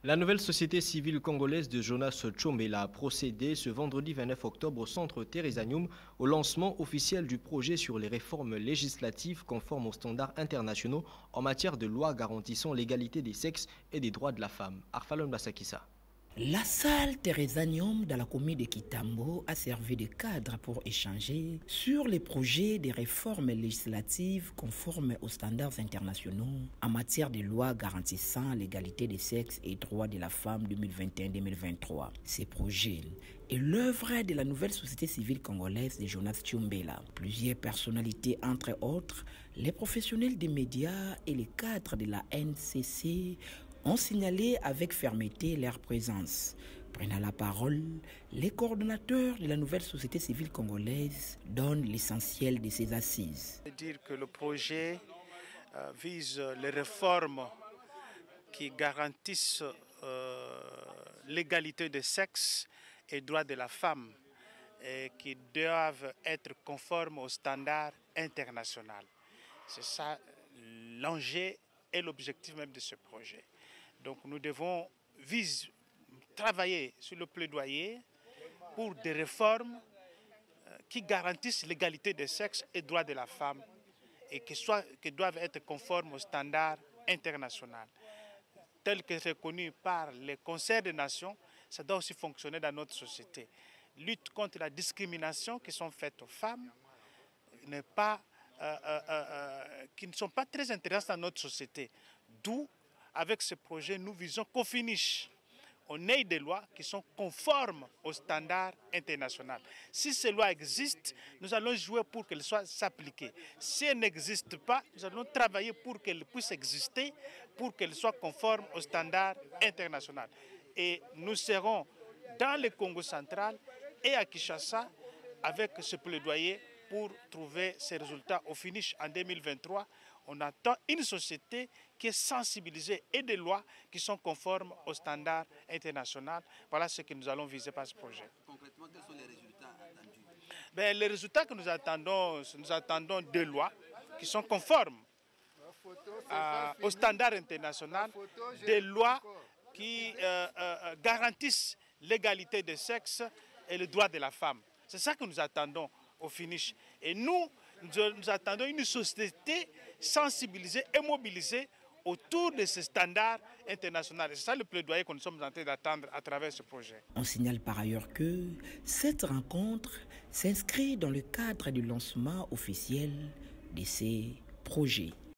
La nouvelle société civile congolaise de Jonas Tchombela a procédé ce vendredi 29 octobre au centre Thérézanium au lancement officiel du projet sur les réformes législatives conformes aux standards internationaux en matière de loi garantissant l'égalité des sexes et des droits de la femme. Arfalon Basakissa. La salle Thérézanium dans la commune de Kitambo a servi de cadre pour échanger sur les projets de réformes législatives conformes aux standards internationaux en matière de lois garantissant l'égalité des sexes et droits de la femme 2021-2023. Ces projets est l'œuvre de la nouvelle société civile congolaise de Jonas Tchombela. Plusieurs personnalités, entre autres, les professionnels des médias et les cadres de la NCC ont signalé avec fermeté leur présence. Prenant la parole, les coordonnateurs de la nouvelle société civile congolaise donnent l'essentiel de ces assises. Dire que le projet vise les réformes qui garantissent l'égalité des sexes et droits de la femme et qui doivent être conformes aux standards internationaux. C'est ça l'enjeu et l'objectif même de ce projet. Donc nous devons travailler sur le plaidoyer pour des réformes qui garantissent l'égalité des sexes et droits de la femme et qui doivent être conformes aux standards internationaux. Tel que reconnu par les concerts des nations, ça doit aussi fonctionner dans notre société. Lutte contre la discrimination qui sont faites aux femmes qui ne sont pas très intéressantes dans notre société. D'où, avec ce projet, nous visons qu'au finish, on ait des lois qui sont conformes aux standards internationaux. Si ces lois existent, nous allons jouer pour qu'elles soient appliquées. Si elles n'existent pas, nous allons travailler pour qu'elles puissent exister, pour qu'elles soient conformes aux standards internationaux. Et nous serons dans le Congo central et à Kinshasa avec ce plaidoyer pour trouver ces résultats au finish en 2023. On attend une société qui est sensibilisée et des lois qui sont conformes aux standards internationaux. Voilà ce que nous allons viser par ce projet. Concrètement, quels sont les résultats attendus? Les résultats que nous attendons des lois qui sont conformes aux standards internationaux, des lois qui garantissent l'égalité des sexes et le droit de la femme. C'est ça que nous attendons au finish. Et nous attendons une société sensibilisée et mobilisée autour de ces standards internationaux. C'est ça le plaidoyer que nous sommes en train d'attendre à travers ce projet. On signale par ailleurs que cette rencontre s'inscrit dans le cadre du lancement officiel de ces projets.